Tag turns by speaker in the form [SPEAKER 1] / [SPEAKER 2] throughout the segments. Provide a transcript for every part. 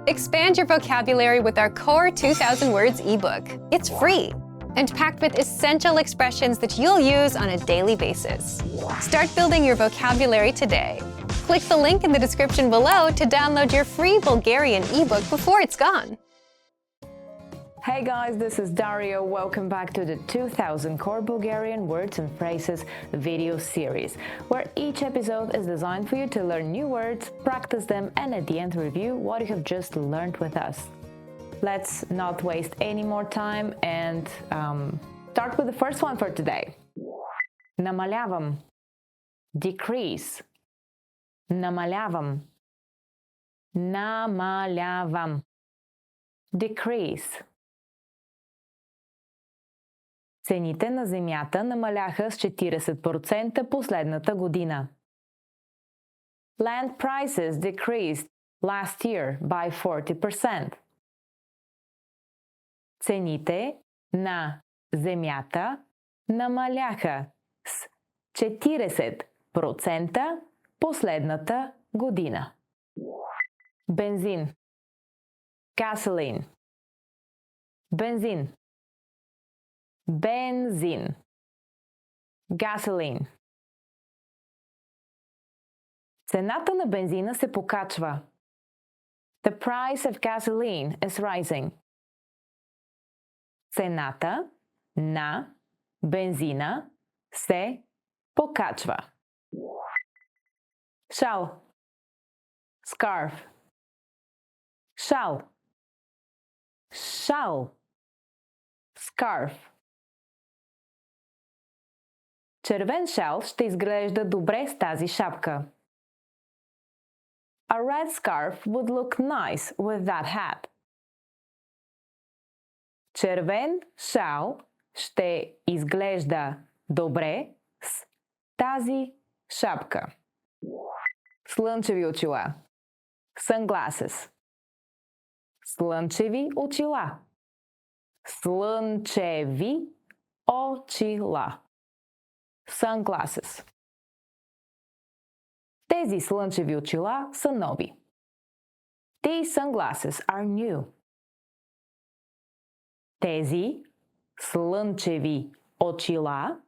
[SPEAKER 1] Expand your vocabulary with our Core 2000 Words ebook. It's free and packed with essential expressions that you'll use on a daily basis. Start building your vocabulary today. Click the link in the description below to download your free Bulgarian ebook before it's gone.
[SPEAKER 2] Hey guys, this is Dario. Welcome back to the 2000 Core Bulgarian Words and Phrases video series, where each episode is designed for you to learn new words, practice them, and at the end review what you have just learned with us. Let's not waste any more time and start with the first one for today. Намалявам. Decrease. Намалявам. Намалявам. Decrease. Цените на земята намаляха с 40% последната година. Land prices decreased last year by 40%. Цените на земята намаляха с 40% последната година. Бензин. Gasoline. Бензин. Benzin. Gasoline. Цената на бензина се покачва. The price of gasoline is rising. Цената на бензина се покачва. Шал. Scarf. Шал. Шал. Scarf. Червен шал ще изглежда добре с тази шапка. A red scarf would look nice with that hat. Червен шал ще изглежда добре с тази шапка. Слънчеви очила. Sunglasses. Слънчеви очила. Слънчеви очила. Sunglasses. Тези слънчеви очила са нови. These sunglasses are new. Тези слънчеви очила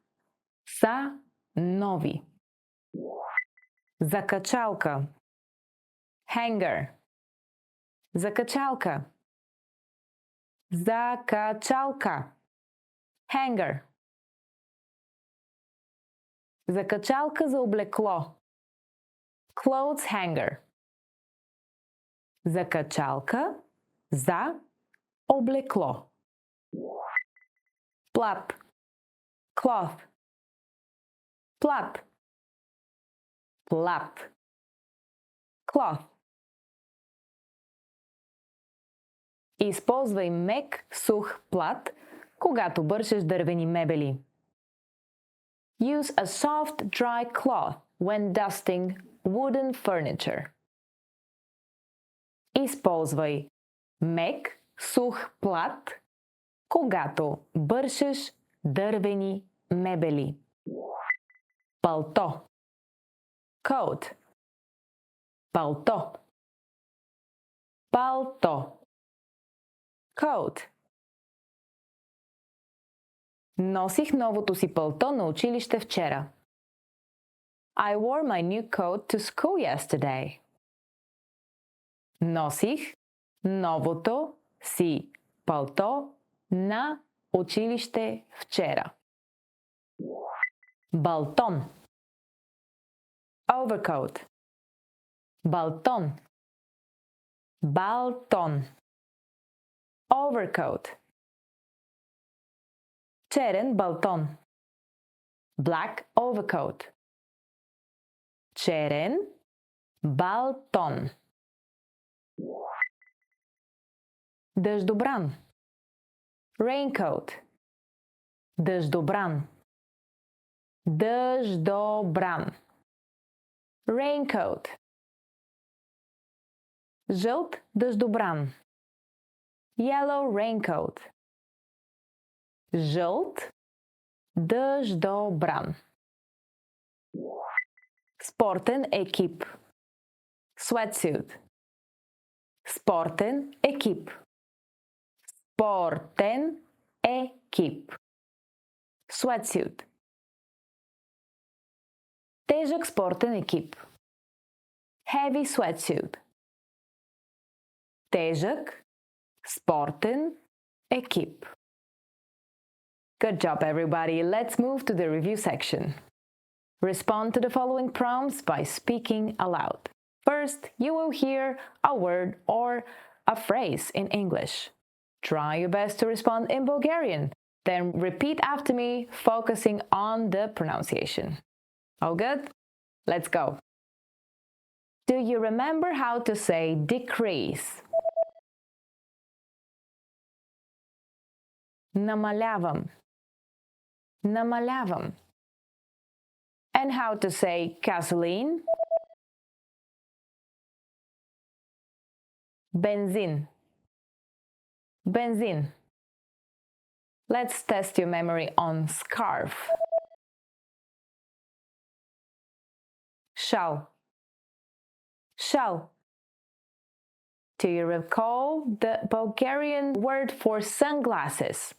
[SPEAKER 2] са нови. Закачалка. Hanger. Закачалка. Закачалка. Hanger. Закачалка за облекло. Clothes hanger. Закачалка за облекло. Плат. Cloth. Плат. Плат. Cloth. Използвай мек, сух плат, когато бършеш дървени мебели. Use a soft, dry cloth when dusting wooden furniture. Използвай мек, сух плат, когато бършеш дървени мебели. Палто. Coat. Палто. Палто. Coat. Носих новото си палто на училище вчера. I wore my new coat to school yesterday. Носих новото си палто на училище вчера. Балтон. Overcoat. Балтон. Балтон. Overcoat. Черен балтон. Black overcoat. Черен балтон. Дъждобран. Raincoat. Дъждобран. Дъждобран. Raincoat. Жълт дъждобран. Yellow raincoat. Жълт дъждобран. Спортен екип. Sweatsuit. Sporten ekip. Sporten ekip. Sweatsuit. Težak sporten ekip. Heavy sweatsuit. Težak sporten ekip. Good job, everybody. Let's move to the review section. Respond to the following prompts by speaking aloud. First, you will hear a word or a phrase in English. Try your best to respond in Bulgarian. Then repeat after me, focusing on the pronunciation. All good? Let's go. Do you remember how to say decrease? Намалявам. Намалявам. And how to say gasoline? Benzin. Benzin. Let's test your memory on scarf. Shal. Shal. Do you recall the Bulgarian word for sunglasses?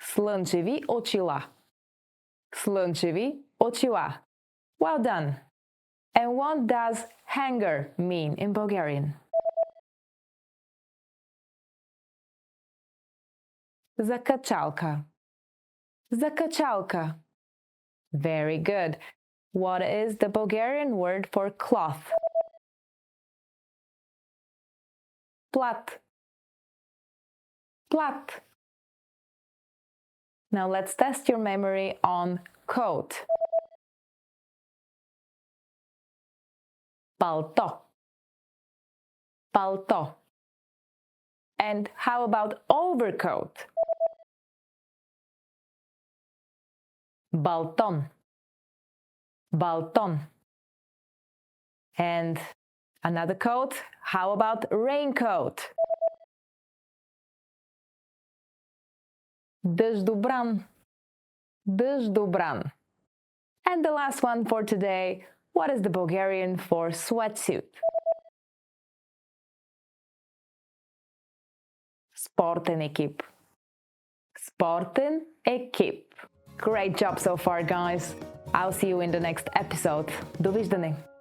[SPEAKER 2] Слънчеви очила. Слънчеви очила. Well done. And what does hanger mean in Bulgarian? Закачалка. Закачалка. Very good. What is the Bulgarian word for cloth? Plat. Plat. Now let's test your memory on coat. Palto. Palto. And how about overcoat? Balton. Balton. And another coat, how about raincoat? Дъждобран. Дъждобран. And the last one for today, what is the Bulgarian for sweatsuit? Sporten ekip. Sporten ekip. Great job so far, guys. I'll see you in the next episode. Довиждане!